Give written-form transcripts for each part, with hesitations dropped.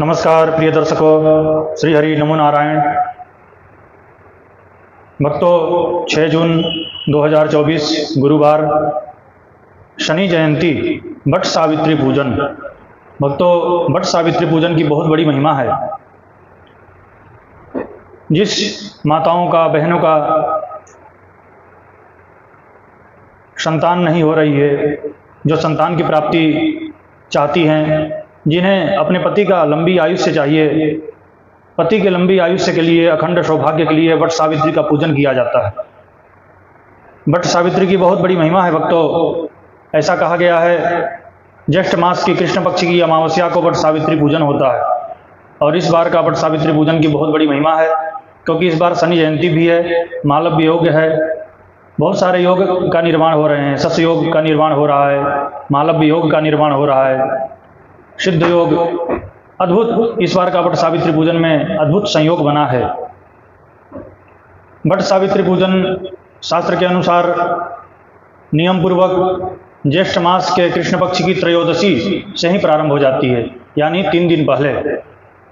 नमस्कार प्रिय दर्शकों, श्री हरि नमो नारायण। भक्तों, 6 जून 2024 गुरुवार, शनि जयंती, वट सावित्री पूजन। भक्तों, वट सावित्री पूजन की बहुत बड़ी महिमा है। जिस माताओं का, बहनों का संतान नहीं हो रही है, जो संतान की प्राप्ति चाहती हैं, जिन्हें अपने पति का लंबी आयुष्य चाहिए, पति के लंबी आयुष्य के लिए, अखंड सौभाग्य के लिए वट सावित्री का पूजन किया जाता है। वट सावित्री की बहुत बड़ी महिमा है भक्तों। ऐसा कहा गया है, ज्येष्ठ मास की कृष्ण पक्ष की अमावस्या को वट सावित्री पूजन होता है। और इस बार का वट सावित्री पूजन की बहुत बड़ी महिमा है, क्योंकि इस बार शनि जयंती भी है, मालव्य योग है, बहुत सारे योग का निर्माण हो रहे हैं। सस योग का निर्माण हो रहा है, मालव्य योग का निर्माण हो रहा है, सिद्ध योग। अद्भुत इस बार का वट सावित्री पूजन में अद्भुत संयोग बना है। वट सावित्री पूजन शास्त्र के अनुसार नियम पूर्वक ज्येष्ठ मास के कृष्ण पक्ष की त्रयोदशी से ही प्रारंभ हो जाती है, यानी 3 दिन पहले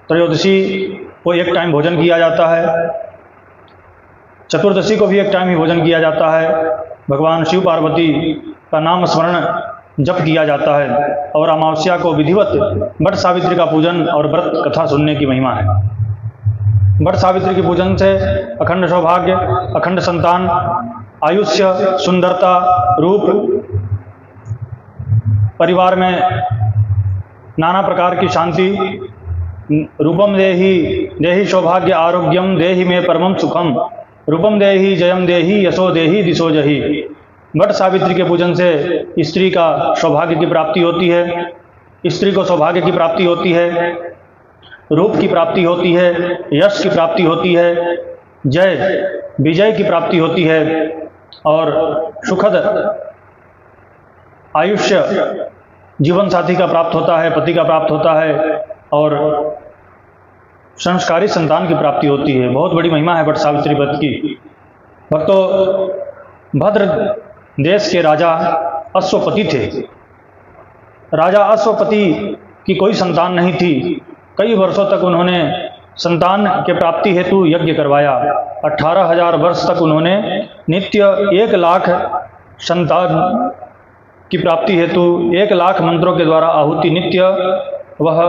त्रयोदशी को एक टाइम भोजन किया जाता है, चतुर्दशी को भी एक टाइम ही भोजन किया जाता है। भगवान शिव पार्वती का नाम स्मरण जप किया जाता है, और अमावस्या को विधिवत वट सावित्री का पूजन और व्रत कथा सुनने की महिमा है। वट सावित्री के पूजन से अखंड सौभाग्य, अखंड संतान, आयुष्य, सुंदरता, रूप, परिवार में नाना प्रकार की शांति, रूपम देहि देहि सौभाग्य आरोग्यम देहि में परमम सुखम, रूपम देहि जयम देहि यशो देहि दिशो जहि। वट सावित्री के पूजन से स्त्री का सौभाग्य की प्राप्ति होती है, स्त्री को सौभाग्य की प्राप्ति होती है, रूप की प्राप्ति होती है, यश की प्राप्ति होती है, जय विजय की प्राप्ति होती है, और सुखद आयुष्य जीवन साथी का प्राप्त होता है, पति का प्राप्त होता है, और संस्कारी संतान की प्राप्ति होती है। बहुत बड़ी महिमा है वट सावित्री व्रत की। भक्तों, भद्र देश के राजा अश्वपति थे। राजा अश्वपति की कोई संतान नहीं थी। कई वर्षों तक उन्होंने संतान के प्राप्ति हेतु यज्ञ करवाया। 18,000 वर्ष तक उन्होंने नित्य 1 लाख संतान की प्राप्ति हेतु 1 लाख मंत्रों के द्वारा आहुति नित्य वह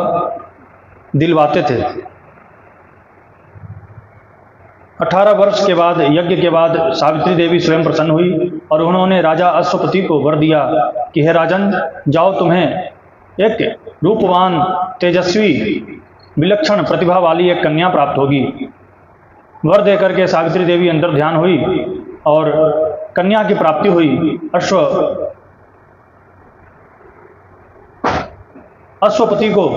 दिलवाते थे। 18 वर्ष के बाद, यज्ञ के बाद, सावित्री देवी स्वयं प्रसन्न हुई और उन्होंने राजा अश्वपति को वर दिया कि हे राजन, जाओ, तुम्हें एक रूपवान, तेजस्वी, विलक्षण प्रतिभा वाली एक कन्या प्राप्त होगी। वर देकर के सावित्री देवी अंतर ध्यान हुई और कन्या की प्राप्ति हुई। अश्वपति को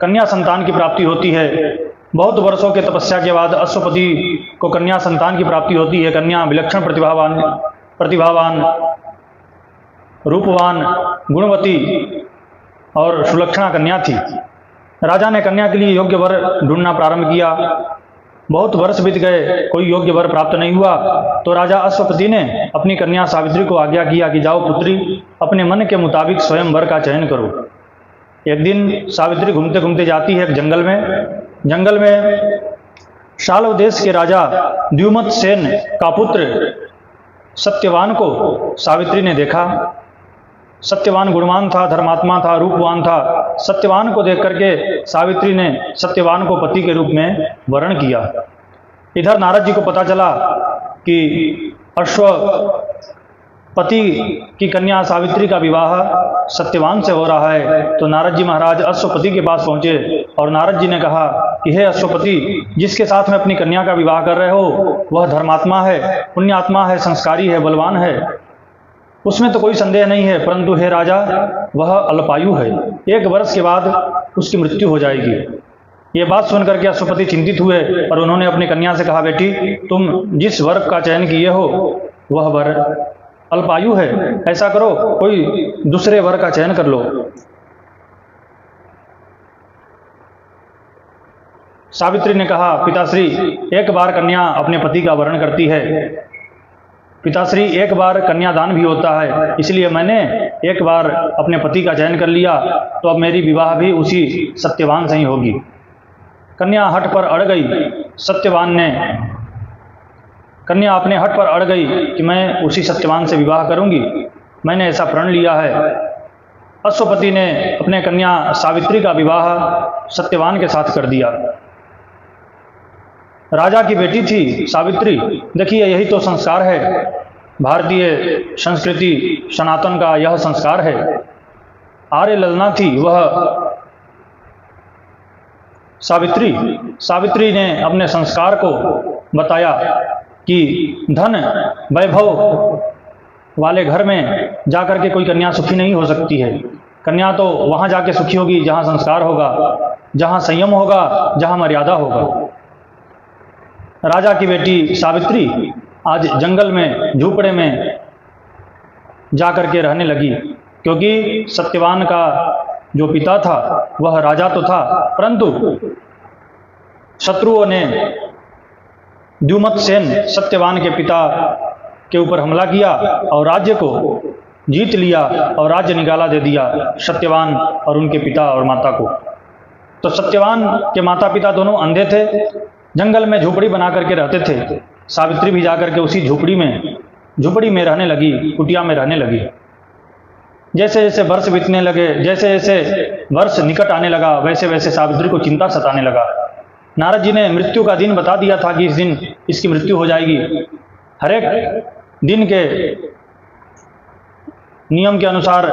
कन्या संतान की प्राप्ति होती है। बहुत वर्षों के तपस्या के बाद अश्वपति को कन्या संतान की प्राप्ति होती है। कन्या विलक्षण प्रतिभावान, रूपवान, गुणवती और सुलक्षणा कन्या थी। राजा ने कन्या के लिए योग्य वर ढूंढना प्रारंभ किया। बहुत वर्ष बीत गए, कोई योग्य वर प्राप्त नहीं हुआ। तो राजा अश्वपति ने अपनी कन्या सावित्री को आज्ञा किया कि जाओ पुत्री, अपने मन के मुताबिक स्वयं वर का चयन करो। एक दिन सावित्री घूमते घूमते जाती है एक जंगल में। जंगल में शाल्व देश के राजा द्युमत सेन का पुत्र सत्यवान को सावित्री ने देखा। सत्यवान गुणवान था, धर्मात्मा था, रूपवान था। सत्यवान को देख करके सावित्री ने सत्यवान को पति के रूप में वरण किया। इधर नारद जी को पता चला कि अश्वपति की कन्या सावित्री का विवाह सत्यवान से हो रहा है। तो नारद जी महाराज अश्वपति के पास पहुंचे और नारद जी ने कहा कि हे अश्वपति, जिसके साथ में अपनी कन्या का विवाह कर रहे हो वह धर्मात्मा है, पुण्यात्मा है, संस्कारी है, बलवान है, उसमें तो कोई संदेह नहीं है, परंतु हे राजा, वह अल्पायु है। 1 वर्ष के बाद उसकी मृत्यु हो जाएगी। ये बात सुनकर के अश्वपति चिंतित हुए और उन्होंने अपनी कन्या से कहा, बेटी, तुम जिस वर का चयन किए हो वह वर अल्पायु है, ऐसा करो, कोई दूसरे वर का चयन कर लो। सावित्री ने कहा, पिताश्री, एक बार कन्या अपने पति का वरण करती है, पिताश्री, एक बार कन्यादान भी होता है, इसलिए मैंने एक बार अपने पति का चयन कर लिया, तो अब मेरी विवाह भी उसी सत्यवान से ही होगी। कन्या हठ पर अड़ गई। सत्यवान ने कन्या अपने हठ पर अड़ गई कि मैं उसी सत्यवान से विवाह करूंगी, मैंने ऐसा प्रण लिया है। अश्वपति ने अपने कन्या सावित्री का विवाह सत्यवान के साथ कर दिया। राजा की बेटी थी सावित्री। देखिए, यही तो संस्कार है, भारतीय संस्कृति सनातन का यह संस्कार है। आर्य ललना थी वह सावित्री ने अपने संस्कार को बताया कि धन वैभव वाले घर में जाकर के कोई कन्या सुखी नहीं हो सकती है। कन्या तो वहाँ जाके सुखी होगी जहाँ संस्कार होगा, जहाँ संयम होगा, जहाँ मर्यादा होगा। राजा की बेटी सावित्री आज जंगल में झूपड़े में जाकर के रहने लगी, क्योंकि सत्यवान का जो पिता था वह राजा तो था, परंतु शत्रुओं ने द्युमत सेन सत्यवान के पिता के ऊपर हमला किया और राज्य को जीत लिया और राज्य निकाला दे दिया सत्यवान और उनके पिता और माता को। तो सत्यवान के माता पिता दोनों अंधे थे, जंगल में झोपड़ी बना करके रहते थे। सावित्री भी जाकर के उसी झोपड़ी में रहने लगी, कुटिया में रहने लगी। जैसे जैसे वर्ष बीतने लगे, जैसे जैसे वर्ष निकट आने लगा, वैसे वैसे सावित्री को चिंता सताने लगा। नारद जी ने मृत्यु का दिन बता दिया था कि इस दिन इसकी मृत्यु हो जाएगी। हर एक दिन के नियम के अनुसार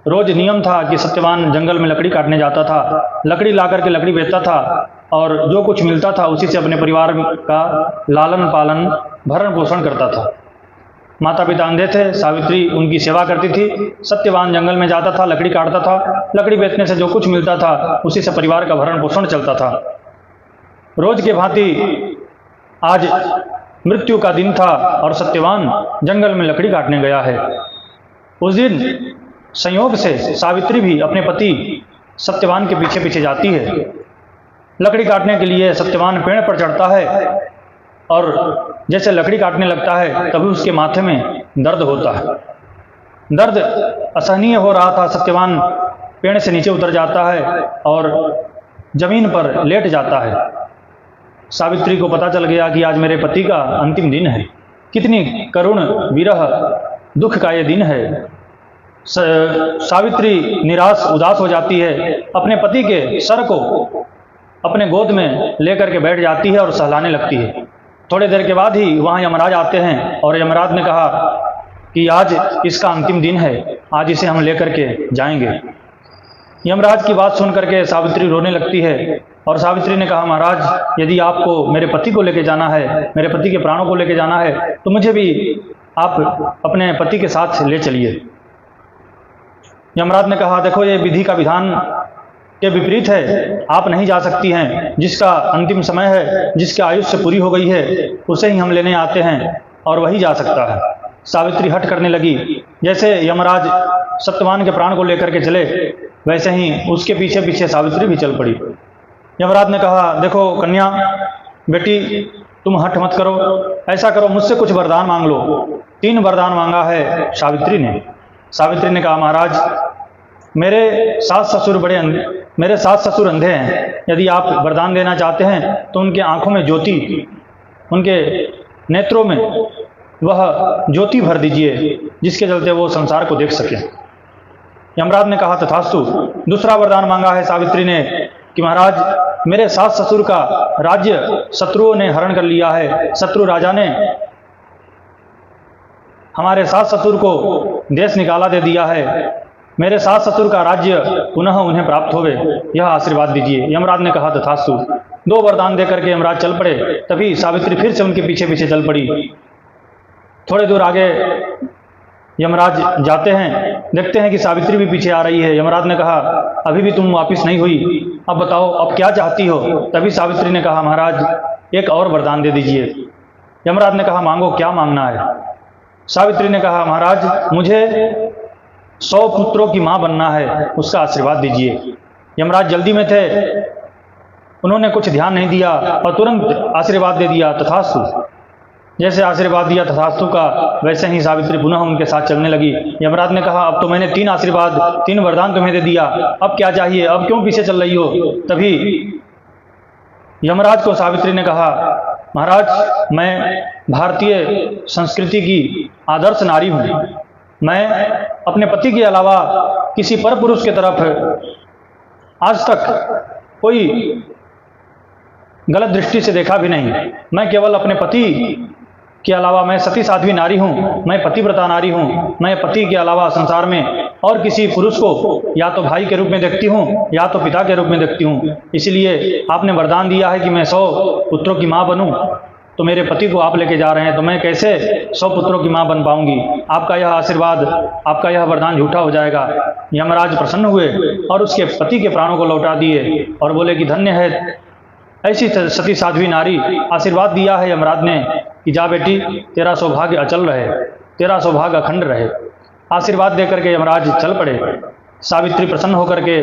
रोज नियम था कि सत्यवान जंगल में लकड़ी काटने जाता था, लकड़ी ला करके लकड़ी बेचता था और जो कुछ मिलता था उसी से अपने परिवार का लालन पालन भरण पोषण करता था। माता पिता अंधे थे, सावित्री उनकी सेवा करती थी। सत्यवान जंगल में जाता था, लकड़ी काटता था, लकड़ी बेचने से जो कुछ मिलता था उसी से परिवार का भरण पोषण चलता था। रोज के भांति आज मृत्यु का दिन था और सत्यवान जंगल में लकड़ी काटने गया है। उस दिन संयोग से सावित्री भी अपने पति सत्यवान के पीछे पीछे जाती है। लकड़ी काटने के लिए सत्यवान पेड़ पर चढ़ता है और जैसे लकड़ी काटने लगता है तभी उसके माथे में दर्द होता है। दर्द असहनीय हो रहा था। सत्यवान पेड़ से नीचे उतर जाता है और जमीन पर लेट जाता है। सावित्री को पता चल गया कि आज मेरे पति का अंतिम दिन है। कितनी करुण विरह दुख का ये दिन है। सावित्री निराश उदास हो जाती है, अपने पति के सर को अपने गोद में लेकर के बैठ जाती है और सहलाने लगती है। थोड़ी देर के बाद ही वहाँ यमराज आते हैं और यमराज ने कहा कि आज इसका अंतिम दिन है, आज इसे हम लेकर के जाएंगे। यमराज की बात सुन करके सावित्री रोने लगती है और सावित्री ने कहा, महाराज यदि आपको मेरे पति को लेके जाना है, मेरे पति के प्राणों को लेके जाना है, तो मुझे भी आप अपने पति के साथ ले चलिए। यमराज ने कहा, देखो ये विधि का विधान के विपरीत है, आप नहीं जा सकती हैं। जिसका अंतिम समय है, जिसकी आयुष्य पूरी हो गई है, उसे ही हम लेने आते हैं और वही जा सकता है। सावित्री हट करने लगी। जैसे यमराज सत्यवान के प्राण को लेकर के चले, वैसे ही उसके पीछे पीछे सावित्री भी चल पड़ी। यमराज ने कहा, देखो कन्या बेटी, तुम हठ मत करो, ऐसा करो मुझसे कुछ वरदान मांग लो। 3 वरदान मांगा है सावित्री ने। सावित्री ने कहा, महाराज मेरे सास ससुर अंधे हैं, यदि आप वरदान देना चाहते हैं तो उनके आंखों में ज्योति, उनके नेत्रों में वह ज्योति भर दीजिए, जिसके चलते वो संसार को देख सकें। यमराज ने कहा, तथास्तु। दूसरा वरदान मांगा है सावित्री ने कि महाराज मेरे सास ससुर का राज्य शत्रुओं ने हरण कर लिया है। शत्रु राजा ने हमारे सास ससुर को देश निकाला दे दिया है। मेरे सास ससुर का राज्य पुनः उन्हें प्राप्त होवे, यह आशीर्वाद दीजिए। यमराज ने कहा, तथास्तु। 2 वरदान देकर के यमराज चल पड़े। तभी सावित्री फिर से उनके पीछे पीछे चल पड़ी। थोड़े दूर आगे यमराज जाते हैं, देखते हैं कि सावित्री भी पीछे आ रही है। यमराज ने कहा, अभी भी तुम वापिस नहीं हुई, अब बताओ अब क्या चाहती हो। तभी सावित्री ने कहा, महाराज एक और वरदान दे दीजिए। यमराज ने कहा, मांगो, क्या मांगना है। सावित्री ने कहा, महाराज मुझे 100 पुत्रों की मां बनना है, उसका आशीर्वाद दीजिए। यमराज जल्दी में थे, उन्होंने कुछ ध्यान नहीं दिया और तुरंत आशीर्वाद दे दिया, तथास्तु। जैसे आशीर्वाद दिया तथास्तु का, वैसे ही सावित्री पुनः उनके साथ चलने लगी। यमराज ने कहा, अब तो मैंने 3 आशीर्वाद 3 वरदान तुम्हें दे दिया, अब क्या चाहिए, अब क्यों पीछे चल रही हो। तभी यमराज को सावित्री ने कहा, महाराज मैं भारतीय संस्कृति की आदर्श नारी हूँ, मैं अपने पति के अलावा किसी पर पुरुष की तरफ आज तक कोई गलत दृष्टि से देखा भी नहीं। मैं केवल अपने पति के अलावा मैं सती साध्वी नारी हूँ, मैं पतिव्रता नारी हूँ। मैं पति के अलावा संसार में और किसी पुरुष को या तो भाई के रूप में देखती हूँ या तो पिता के रूप में देखती हूँ। इसलिए आपने वरदान दिया है कि मैं 100 पुत्रों की माँ बनूँ, तो मेरे पति को आप लेके जा रहे हैं तो मैं कैसे 100 पुत्रों की माँ बन पाऊंगी। आपका यह आशीर्वाद, आपका यह वरदान झूठा हो जाएगा। यमराज प्रसन्न हुए और उसके पति के प्राणों को लौटा दिए और बोले कि धन्य है ऐसी सती साध्वी नारी। आशीर्वाद दिया है यमराज ने कि जा बेटी, तेरा सौभाग्य अचल रहे, तेरा सौभाग्य अखंड रहे। आशीर्वाद देकर के यमराज चल पड़े। सावित्री प्रसन्न होकर के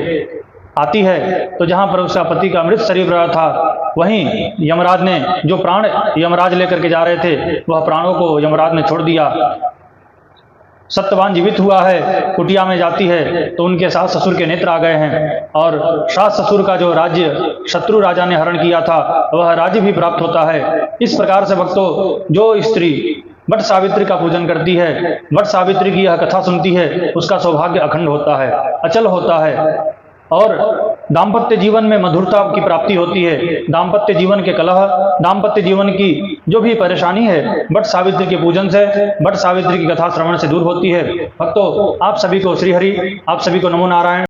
आती है तो जहाँ पर उसका पति का मृत शरीर रहा था, वहीं यमराज ने जो प्राण यमराज लेकर के जा रहे थे वह प्राणों को यमराज ने छोड़ दिया। सत्यवान जीवित हुआ है, कुटिया में जाती है तो उनके सास ससुर के नेत्र आ गए हैं और सास ससुर का जो राज्य शत्रु राजा ने हरण किया था वह राज्य भी प्राप्त होता है। इस प्रकार से भक्तों, जो स्त्री वट सावित्री का पूजन करती है, वट सावित्री की यह कथा सुनती है, उसका सौभाग्य अखंड होता है, अचल होता है और दाम्पत्य जीवन में मधुरता की प्राप्ति होती है। दाम्पत्य जीवन के कलह, दाम्पत्य जीवन की जो भी परेशानी है वट सावित्री के पूजन से, वट सावित्री की कथा श्रवण से दूर होती है। भक्तों, आप सभी को श्री हरि, आप सभी को नमो नारायण।